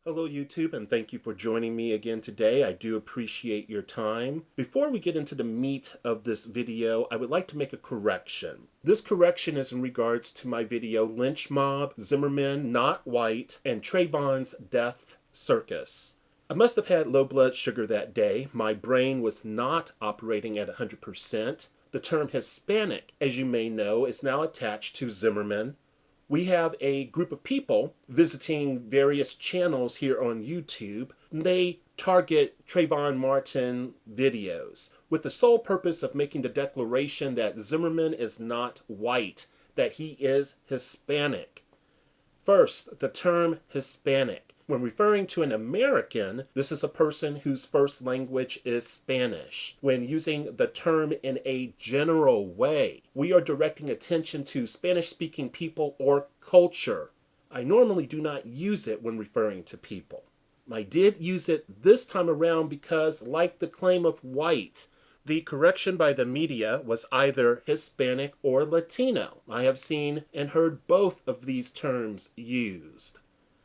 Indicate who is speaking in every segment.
Speaker 1: Hello YouTube, and thank you for joining me again today. I do appreciate your time. Before we get into the meat of this video, I would like to make a correction. This correction is in regards to my video Lynch Mob, Zimmerman, Not White, and Trayvon's Death Circus. I must have had low blood sugar that day. My brain was not operating at 100%. The term Hispanic, as you may know, is now attached to Zimmerman. We have a group of people visiting various channels here on YouTube. They target Trayvon Martin videos with the sole purpose of making the declaration that Zimmerman is not white, that he is Hispanic. First, the term Hispanic. When referring to an American, this is a person whose first language is Spanish. When using the term in a general way, we are directing attention to Spanish-speaking people or culture. I normally do not use it when referring to people. I did use it this time around because, like the claim of white, the correction by the media was either Hispanic or Latino. I have seen and heard both of these terms used.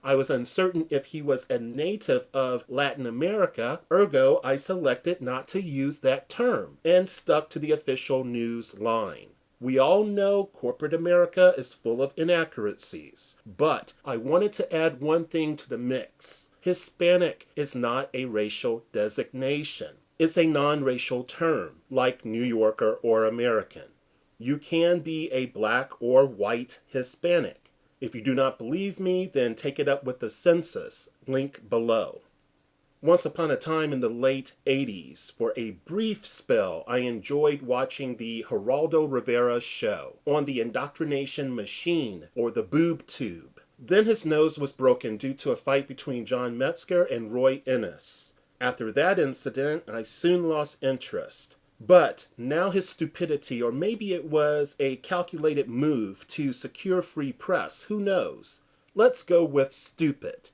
Speaker 1: I was uncertain if he was a native of Latin America, ergo I selected not to use that term and stuck to the official news line. We all know corporate America is full of inaccuracies, but I wanted to add one thing to the mix. Hispanic is not a racial designation. It's a non-racial term, like New Yorker or American. You can be a black or white Hispanic. If you do not believe me, then take it up with the Census, link below. Once upon a time in the late 80s, for a brief spell, I enjoyed watching the Geraldo Rivera show on the indoctrination machine, or the boob tube. Then his nose was broken due to a fight between John Metzger and Roy Innis. After that incident, I soon lost interest. But now his stupidity, or maybe it was a calculated move to secure free press, who knows? Let's go with stupid.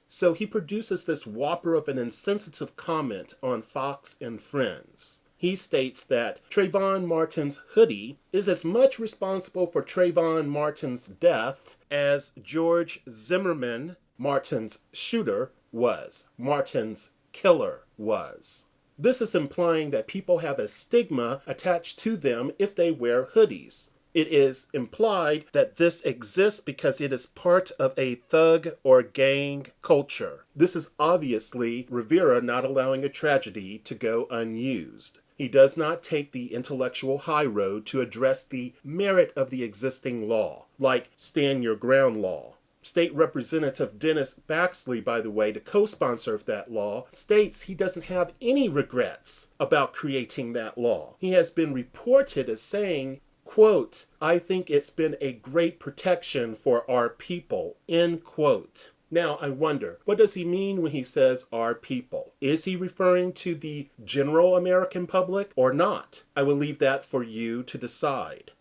Speaker 1: So he produces this whopper of an insensitive comment on Fox and Friends. He states that Trayvon Martin's Hoodie is as much responsible for Trayvon Martin's death as George Zimmerman, Martin's shooter, was, Martin's killer was. This is implying that people have a stigma attached to them if they wear hoodies. It is implied that this exists because it is part of a thug or gang culture. This is obviously Rivera not allowing a tragedy to go unused. He does not take the intellectual high road to address the merit of the existing law, like stand your ground law. State Representative Dennis Baxley, by the way, the co-sponsor of that law, states he doesn't have any regrets about creating that law. He has been reported as saying, quote, "I think it's been a great protection for our people," end quote. Now, I wonder, what does he mean when he says our people? Is he referring to the general American public or not? I will leave that for you to decide.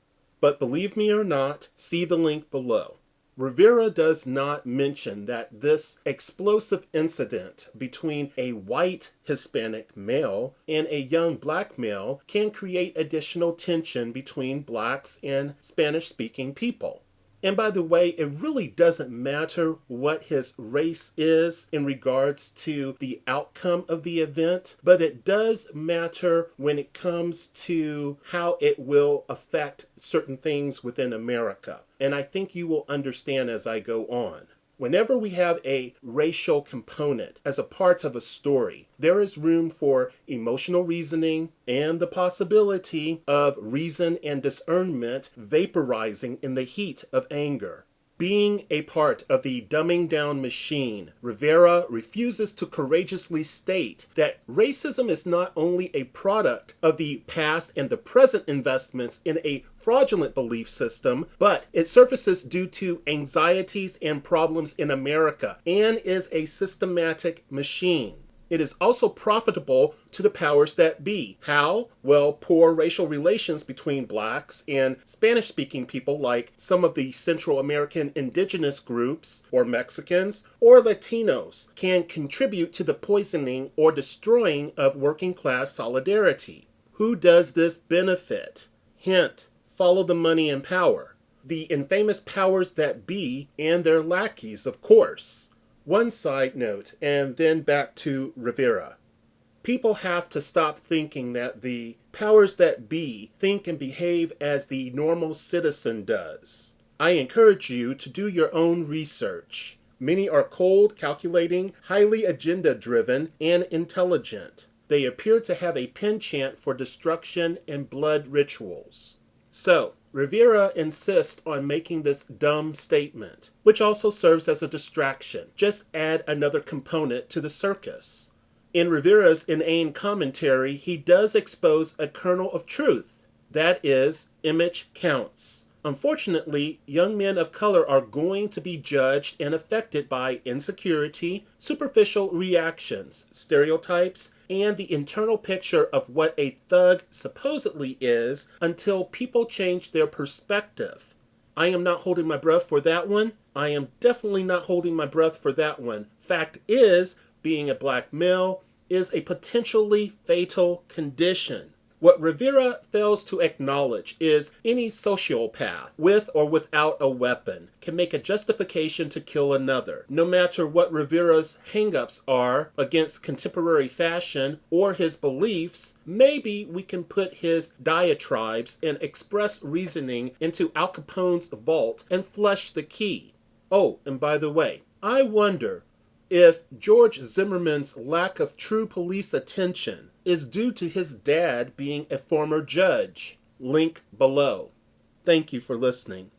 Speaker 1: But believe me or not, see the link below. Rivera does not mention that this explosive incident between a white Hispanic male and a young black male can create additional tension between blacks and Spanish-speaking people. And by the way, it really doesn't matter what his race is in regards to the outcome of the event, but it does matter when it comes to how it will affect certain things within America. And I think you will understand as I go on. Whenever we have a racial component as a part of a story, there is room for emotional reasoning and the possibility of reason and discernment vaporizing in the heat of anger. Being a part of the dumbing down machine, Rivera refuses to courageously state that racism is not only a product of the past and the present investments in a fraudulent belief system, but it surfaces due to anxieties and problems in America and is a systematic machine. It is also profitable to the powers that be. How? Well, poor racial relations between blacks and Spanish-speaking people like some of the Central American indigenous groups, or Mexicans, or Latinos can contribute to the poisoning or destroying of working-class solidarity. Who does this benefit? Hint, follow the money and power. The infamous powers that be and their lackeys, of course. One side note, and then back to Rivera. People have to stop thinking that the powers that be think and behave as the normal citizen does. I encourage you to do your own research. Many are cold, calculating, highly agenda-driven, and intelligent. They appear to have a penchant for destruction and blood rituals. So, Rivera insists on making this dumb statement, which also serves as a distraction. Just add another component to the circus. In Rivera's inane commentary, he does expose a kernel of truth. That is, image counts. Unfortunately, young men of color are going to be judged and affected by insecurity, superficial reactions, stereotypes, and the internal picture of what a thug supposedly is until people change their perspective. I am not holding my breath for that one. I am definitely not holding my breath for that one. Fact is, being a black male is a potentially fatal condition. What Rivera fails to acknowledge is any sociopath, with or without a weapon, can make a justification to kill another. No matter what Rivera's hang-ups are against contemporary fashion or his beliefs, maybe we can put his diatribes and express reasoning into Al Capone's vault and flush the key. Oh, and by the way, I wonder if George Zimmerman's lack of true police attention is due to his dad being a former judge. Link below. Thank you for listening.